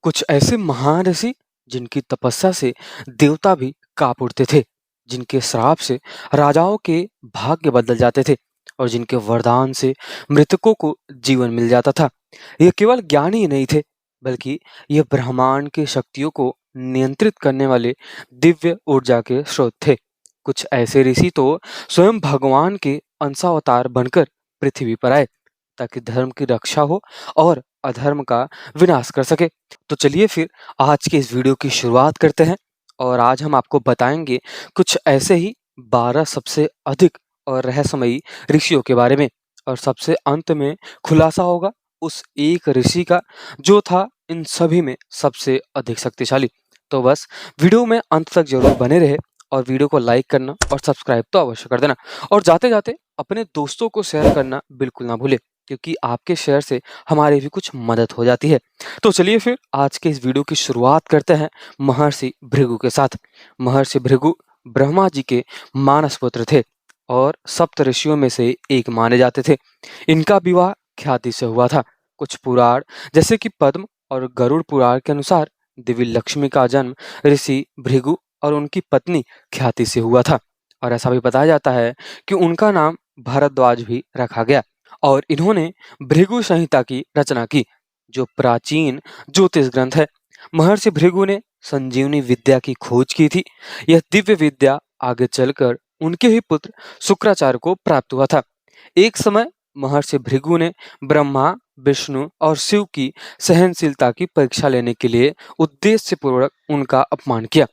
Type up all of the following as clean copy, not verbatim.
कुछ ऐसे महान ऋषि जिनकी तपस्या से देवता भी कांप उठते थे, जिनके श्राप से राजाओं के भाग्य बदल जाते थे और जिनके वरदान से मृतकों को जीवन मिल जाता था। ये केवल ज्ञानी ही नहीं थे, बल्कि ये ब्रह्मांड की शक्तियों को नियंत्रित करने वाले दिव्य ऊर्जा के स्रोत थे। कुछ ऐसे ऋषि तो स्वयं भगवान के अंशावतार बनकर पृथ्वी पर आए, ताकि धर्म की रक्षा हो और अधर्म का विनाश कर सके। तो चलिए फिर आज के इस वीडियो की शुरुआत करते हैं और आज हम आपको बताएंगे कुछ ऐसे ही 12 सबसे अधिक और रहस्यमयी ऋषियों के बारे में। और सबसे अंत में खुलासा होगा उस एक ऋषि का जो था इन सभी में सबसे अधिक शक्तिशाली। तो बस वीडियो में अंत तक जरूर बने रहे और वीडियो को लाइक करना और सब्सक्राइब तो अवश्य कर देना और जाते जाते अपने दोस्तों को शेयर करना बिल्कुल ना भूले, क्योंकि आपके शेयर से हमारी भी कुछ मदद हो जाती है। तो चलिए फिर आज के इस वीडियो की शुरुआत करते हैं महर्षि भृगु के साथ। महर्षि भृगु ब्रह्मा जी के मानस पुत्र थे और सप्त ऋषियों में से एक माने जाते थे। इनका विवाह ख्याति से हुआ था। कुछ पुराण जैसे कि पद्म और गरुड़ पुराण के अनुसार देवी लक्ष्मी का जन्म ऋषि भृगु और उनकी पत्नी ख्याति से हुआ था। और ऐसा भी बताया जाता है कि उनका नाम भारद्वाज भी रखा गया और इन्होंने भृगु संहिता की रचना की, जो प्राचीन ज्योतिष ग्रंथ है। महर्षि भृगु ने संजीवनी विद्या की खोज की थी। यह दिव्य विद्या आगे चलकर उनके ही पुत्र शुक्राचार्य को प्राप्त हुआ था। एक समय महर्षि भृगु ने ब्रह्मा, विष्णु और शिव की सहनशीलता की परीक्षा लेने के लिए उद्देश्यपूर्वक उनका अपमान किया।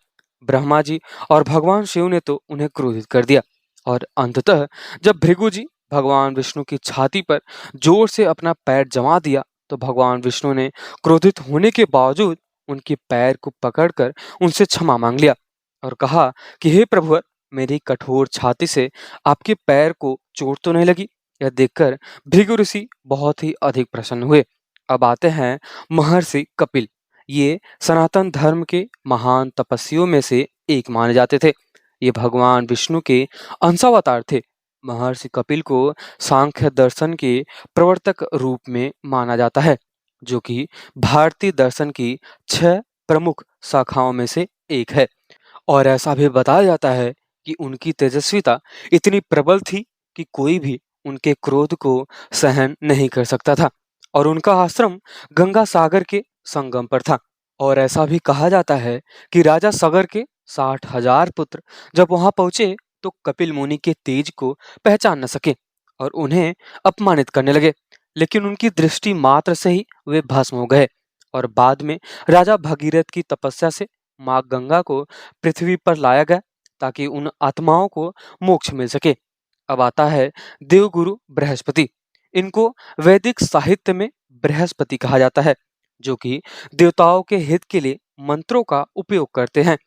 ब्रह्मा जी और भगवान शिव ने तो उन्हें क्रोधित कर दिया और अंततः जब भृगु जी भगवान विष्णु की छाती पर जोर से अपना पैर जमा दिया, तो भगवान विष्णु ने क्रोधित होने के बावजूद उनके पैर को पकड़कर उनसे क्षमा मांग लिया और कहा कि हे प्रभु, मेरी कठोर छाती से आपके पैर को चोट तो नहीं लगी। यह देखकर भृगु ऋषि बहुत ही अधिक प्रसन्न हुए। अब आते हैं महर्षि कपिल। ये सनातन धर्म के महान तपस्वियों में से एक माने जाते थे। ये भगवान विष्णु के अंशावतार थे। महर्षि कपिल को सांख्य दर्शन के प्रवर्तक रूप में माना जाता है, जो कि भारतीय दर्शन की 6 प्रमुख शाखाओं में से एक है। और ऐसा भी बताया जाता है कि उनकी तेजस्विता इतनी प्रबल थी कि कोई भी उनके क्रोध को सहन नहीं कर सकता था और उनका आश्रम गंगा सागर के संगम पर था। और ऐसा भी कहा जाता है कि राजा सगर के 60,000 पुत्र जब वहां पहुंचे तो कपिल मुनि के तेज को पहचान न सके और उन्हें अपमानित करने लगे, लेकिन उनकी दृष्टि मात्र से ही वे भस्म हो गए। और बाद में राजा भगीरथ की तपस्या से माँ गंगा को पृथ्वी पर लाया गया ताकि उन आत्माओं को मोक्ष मिल सके। अब आता है देवगुरु बृहस्पति। इनको वैदिक साहित्य में बृहस्पति कहा जाता है, जो कि देवताओं के हित के लिए मंत्रों का उपयोग करते हैं।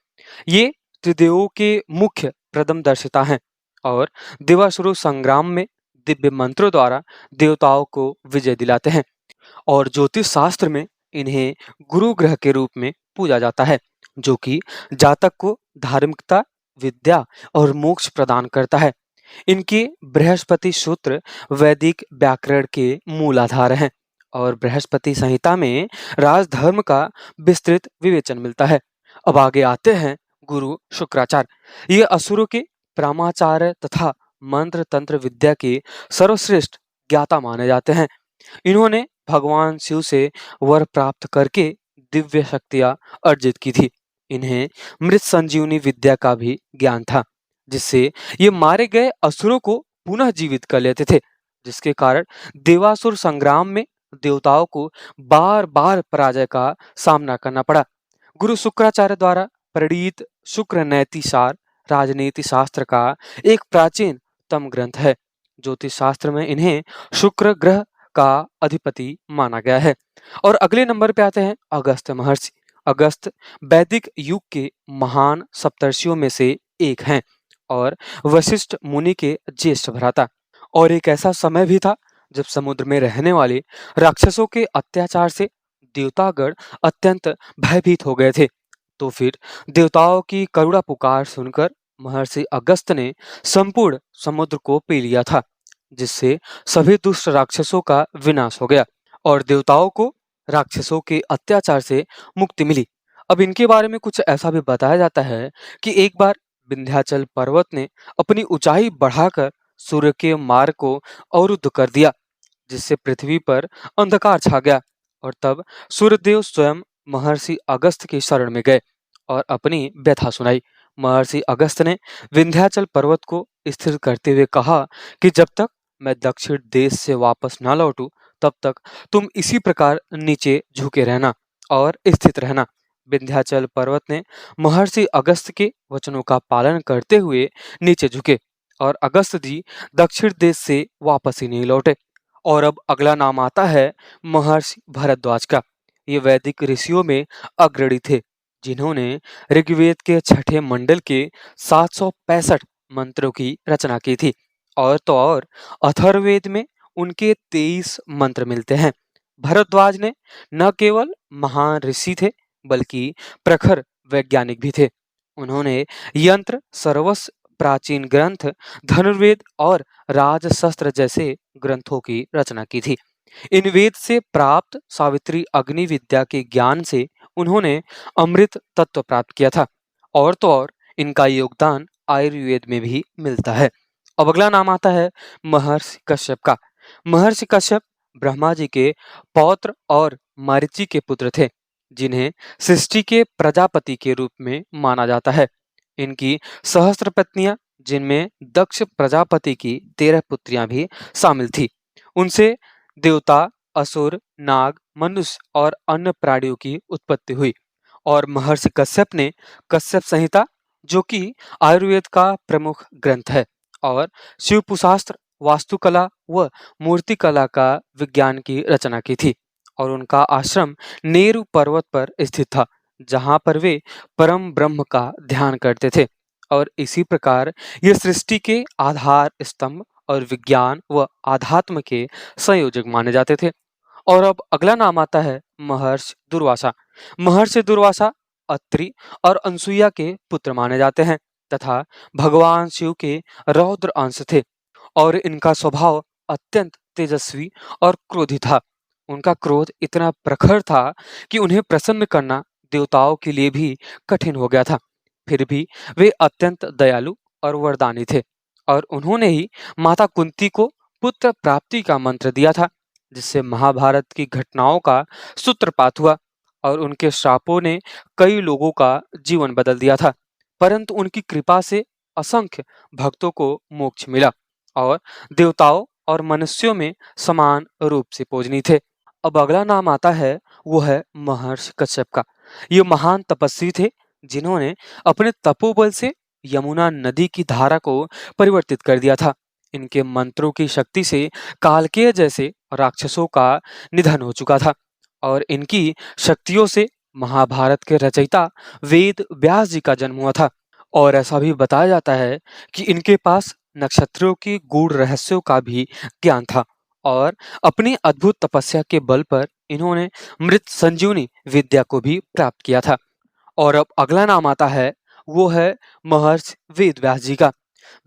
ये त्रिदेवों के मुख्य प्रथमदर्शिता हैं और देवासुर संग्राम में दिव्य मंत्रों द्वारा देवताओं को विजय दिलाते हैं। और ज्योतिष शास्त्र में इन्हें गुरु ग्रह के रूप में पूजा जाता है, जो कि जातक को धार्मिकता, विद्या और मोक्ष प्रदान करता है। इनके बृहस्पति सूत्र वैदिक व्याकरण के मूल आधार हैं और बृहस्पति संहिता में राजधर्म का विस्तृत विवेचन मिलता है। अब आगे आते हैं गुरु शुक्राचार्य। ये असुरों के प्रामाचार्य तथा मंत्र तंत्र विद्या के सर्वश्रेष्ठ ज्ञाता माने जाते हैं। इन्होंने भगवान शिव से वर प्राप्त करके दिव्य शक्तियां अर्जित की थी। इन्हें मृत संजीवनी विद्या का भी ज्ञान था, जिससे ये मारे गए असुरों को पुनः जीवित कर लेते थे, जिसके कारण देवासुर संग्राम में देवताओं को बार बार पराजय का सामना करना पड़ा। गुरु शुक्राचार्य द्वारा प्रणीत शुक्र नैति सार राजनीति शास्त्र का एक प्राचीन तम ग्रंथ है। ज्योतिष शास्त्र में इन्हें शुक्र ग्रह का अधिपति माना गया है। और अगले नंबर पे आते हैं अगस्त्य महर्षि। अगस्त वैदिक युग के महान सप्तर्षियों में से एक हैं और वशिष्ठ मुनि के ज्येष्ठ भ्राता। और एक ऐसा समय भी था जब समुद्र में रहने वाले राक्षसों के अत्याचार से देवतागण अत्यंत भयभीत हो गए थे। तो फिर देवताओं की करुणा पुकार सुनकर महर्षि अगस्त ने संपूर्ण समुद्र को पी लिया था, जिससे सभी दुष्ट राक्षसों का विनाश हो गया और देवताओं को राक्षसों के अत्याचार से मुक्ति मिली। अब इनके बारे में कुछ ऐसा भी बताया जाता है कि एक बार विंध्याचल पर्वत ने अपनी ऊंचाई बढ़ाकर सूर्य के मार्ग को अवरुद्ध कर दिया, जिससे पृथ्वी पर अंधकार छा गया। और तब सूर्यदेव स्वयं महर्षि अगस्त्य की शरण में गए और अपनी व्यथा सुनाई। महर्षि अगस्त्य ने विंध्याचल पर्वत को स्थिर करते हुए कहा कि जब तक मैं दक्षिण देश से वापस न लौटूं, तब तक तुम इसी प्रकार नीचे झुके रहना और स्थित रहना। विंध्याचल पर्वत ने महर्षि अगस्त्य के वचनों का पालन करते हुए नीचे झुके और अगस्त्य जी दक्षिण देश से वापस ही नहीं लौटे। और अब अगला नाम आता है महर्षि भरद्वाज का। ये वैदिक ऋषियों में अग्रणी थे, जिन्होंने ऋग्वेद के छठे मंडल के 765 मंत्रों की रचना की थी। और तो और अथर्ववेद में उनके 23 मंत्र मिलते हैं। भरद्वाज ने न केवल महान ऋषि थे, बल्कि प्रखर वैज्ञानिक भी थे। उन्होंने यंत्र, सर्वस्व, प्राचीन ग्रंथ, धनुर्वेद और राजशस्त्र जैसे ग्रंथों की रचना की थी। इन वेद से प्राप्त सावित्री अग्नि विद्या के ज्ञान से उन्होंने अमृत तत्व प्राप्त किया था। और तो और इनका योगदान आयुर्वेद में भी मिलता है। अब अगला नाम आता है महर्षि कश्यप का। महर्षि कश्यप ब्रह्मा जी के पौत्र और मरीचि के पुत्र थे, जिन्हें सृष्टि के प्रजापति के रूप में माना जाता है। इनकी सहस्त्र पत्नियां, जिनमें दक्ष प्रजापति की 13 पुत्रियां भी शामिल थी। उनसे देवता, असुर, नाग, मनुष्य और अन्य प्राणियों की उत्पत्ति हुई। और महर्षि कश्यप ने कश्यप संहिता, जो कि आयुर्वेद का प्रमुख ग्रंथ है, और शिवपुशास्त्र, वास्तुकला व मूर्तिकला का विज्ञान की रचना की थी। और उनका आश्रम नेरु पर्वत पर स्थित था, जहां पर वे परम ब्रह्म का ध्यान करते थे। और इसी प्रकार ये सृष्टि के आधार स्तंभ और विज्ञान व आध्यात्म के संयोजक माने जाते थे। और अब अगला नाम आता है महर्षि दुर्वासा। महर्षि दुर्वासा अत्रि और अनसुईया के पुत्र माने जाते हैं तथा भगवान शिव के रौद्र अंश थे। और इनका स्वभाव अत्यंत तेजस्वी और क्रोधी था। उनका क्रोध इतना प्रखर था कि उन्हें प्रसन्न करना देवताओं के लिए भी कठिन हो गया था। फिर भी वे अत्यंत दयालु और वरदानी थे। और उन्होंने ही माता कुंती को पुत्र प्राप्ति का मंत्र दिया था, जिससे महाभारत की घटनाओं का सूत्रपात हुआ। और उनके श्रापों ने कई लोगों का जीवन बदल दिया था, परंतु उनकी कृपा से असंख्य भक्तों को मोक्ष मिला और देवताओं और मनुष्यों में समान रूप से पूजनीय थे। अब अगला नाम आता है, वो है महर्षि कश्यप का। ये महान तपस्वी थे, जिन्होंने अपने तपोबल से यमुना नदी की धारा को परिवर्तित कर दिया था। इनके मंत्रों की शक्ति से कालकेय जैसे राक्षसों का निधन हो चुका था। और इनकी शक्तियों से महाभारत के रचयिता वेद व्यास जी का जन्म हुआ था। और ऐसा भी बताया जाता है कि इनके पास नक्षत्रों के गूढ़ रहस्यों का भी ज्ञान था। और अपनी अद्भुत तपस्या के बल पर इन्होंने मृत संजीवनी विद्या को भी प्राप्त किया था। और अब अगला नाम आता है, वो है महर्षि वेद व्यास जी का।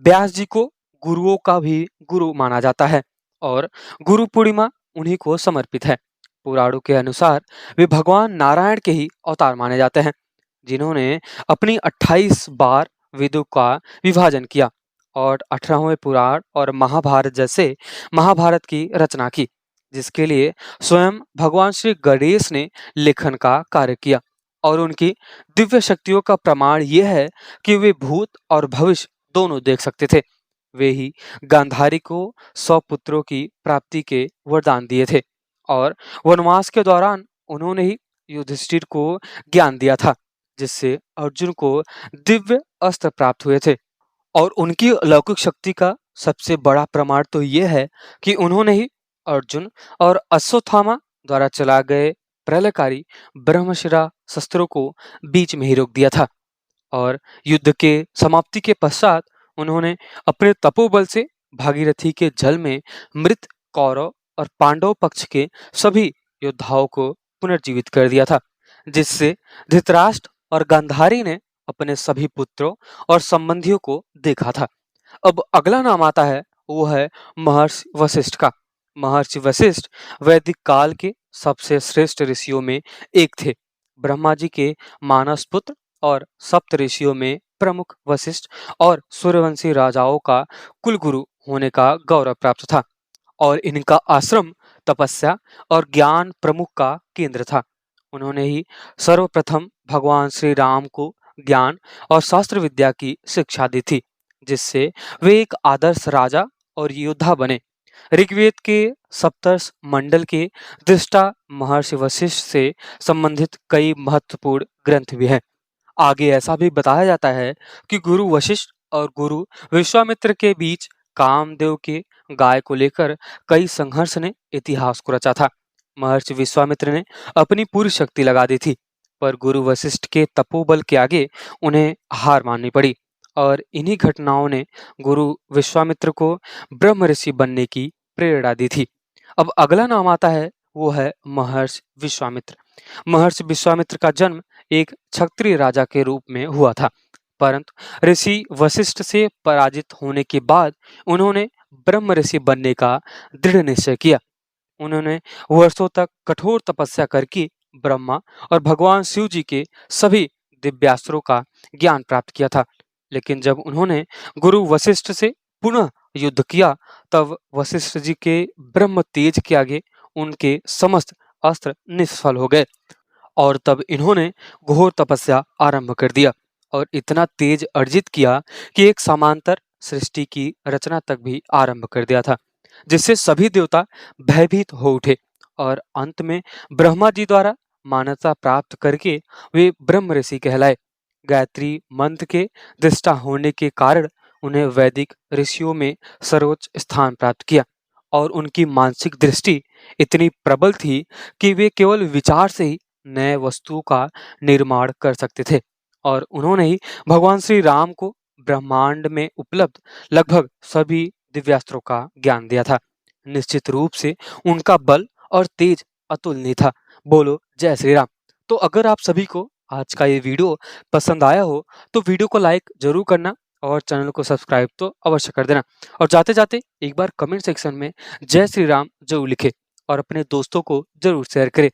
व्यास जी को गुरुओं का भी गुरु माना जाता है और गुरु पूर्णिमा उन्हीं को समर्पित है। पुराणों के अनुसार वे भगवान नारायण के ही अवतार माने जाते हैं, जिन्होंने अपनी 28 बार वेदों का विभाजन किया और 18वें पुराण और महाभारत जैसे महाभारत की रचना की, जिसके लिए स्वयं भगवान श्री गणेश ने लेखन का कार्य किया। और उनकी दिव्य शक्तियों का प्रमाण यह है कि वे भूत और भविष्य दोनों देख सकते थे। वे ही गांधारी को 100 पुत्रों की प्राप्ति के वरदान दिए थे। और वनवास के दौरान उन्होंने ही युधिष्ठिर को ज्ञान दिया था, जिससे अर्जुन को दिव्य अस्त्र प्राप्त हुए थे। और उनकी अलौकिक शक्ति का सबसे बड़ा प्रमाण तो यह है कि उन्होंने ही अर्जुन और अश्वत्थामा द्वारा चला गए प्रलयकारी ब्रह्मशिरा शस्त्रों को बीच में ही रोक दिया था। और युद्ध के समाप्ति के पश्चात उन्होंने अपने तपोबल से भागीरथी के जल में मृत कौरव और पांडव पक्ष के सभी योद्धाओं को पुनर्जीवित कर दिया था, जिससे धृतराष्ट्र और गांधारी ने अपने सभी पुत्रों और संबंधियों को देखा था। अब अगला नाम आता है, वो है महर्षि वशिष्ठ का। महर्षि वशिष्ठ वैदिक काल के सबसे श्रेष्ठ ऋषियों में एक थे। ब्रह्मा जी के मानस पुत्र और सप्त ऋषियों में प्रमुख वशिष्ठ और सूर्यवंशी राजाओं का कुलगुरु होने का गौरव प्राप्त था और इनका आश्रम तपस्या और ज्ञान प्रमुख का केंद्र था। उन्होंने ही सर्वप्रथम भगवान श्री राम को ज्ञान और शास्त्र विद्या की शिक्षा दी थी, जिससे वे एक आदर्श राजा और योद्धा बने। ऋग्वेद के सप्तर्षि मंडल के दृष्टा महर्षि वशिष्ठ से संबंधित कई महत्वपूर्ण ग्रंथ भी हैं। आगे ऐसा भी बताया जाता है कि गुरु वशिष्ठ और गुरु विश्वामित्र के बीच कामदेव के गाय को लेकर कई संघर्ष ने इतिहास को रचा था। महर्षि विश्वामित्र ने अपनी पूरी शक्ति लगा दी थी, पर गुरु वशिष्ठ के तपोबल के आगे उन्हें हार माननी पड़ी और इन्हीं घटनाओं ने गुरु विश्वामित्र को ब्रह्म ऋषि बनने की प्रेरणा दी थी। अब अगला नाम आता है, वो है महर्षि विश्वामित्र। महर्षि विश्वामित्र का जन्म एक क्षत्रिय राजा के रूप में हुआ था, परंतु ऋषि वशिष्ठ से पराजित होने के बाद उन्होंने ब्रह्म ऋषि बनने का दृढ़ निश्चय किया। उन्होंने वर्षों तक कठोर तपस्या करके ब्रह्मा और भगवान शिव जी के सभी दिव्यास्त्रों का ज्ञान प्राप्त किया था। लेकिन जब उन्होंने गुरु वशिष्ठ से पुनः युद्ध किया, तब वशिष्ठ जी के ब्रह्म तेज के आगे उनके समस्त अस्त्र निष्फल हो गए और तब इन्होंने घोर तपस्या आरंभ कर दिया और इतना तेज अर्जित किया कि एक समांतर सृष्टि की रचना तक भी आरंभ कर दिया था, जिससे सभी देवता भयभीत हो उठे और अंत में ब्रह्मा जी द्वारा मान्यता प्राप्त करके वे ब्रह्म ऋषि कहलाए। गायत्री मंत्र के दृष्टा होने के कारण उन्हें वैदिक ऋषियों में सर्वोच्च स्थान प्राप्त किया और उनकी मानसिक दृष्टि इतनी प्रबल थी कि वे केवल विचार से ही नए वस्तुओं का निर्माण कर सकते थे और उन्होंने ही भगवान श्री राम को ब्रह्मांड में उपलब्ध लगभग सभी दिव्यास्त्रों का ज्ञान दिया था। निश्चित रूप से उनका बल और तेज अतुलनीय था। बोलो जय श्री राम। तो अगर आप सभी को आज का ये वीडियो पसंद आया हो तो वीडियो को लाइक जरूर करना और चैनल को सब्सक्राइब तो अवश्य कर देना और जाते जाते एक बार कमेंट सेक्शन में जय श्री राम जरूर लिखे और अपने दोस्तों को जरूर शेयर करें।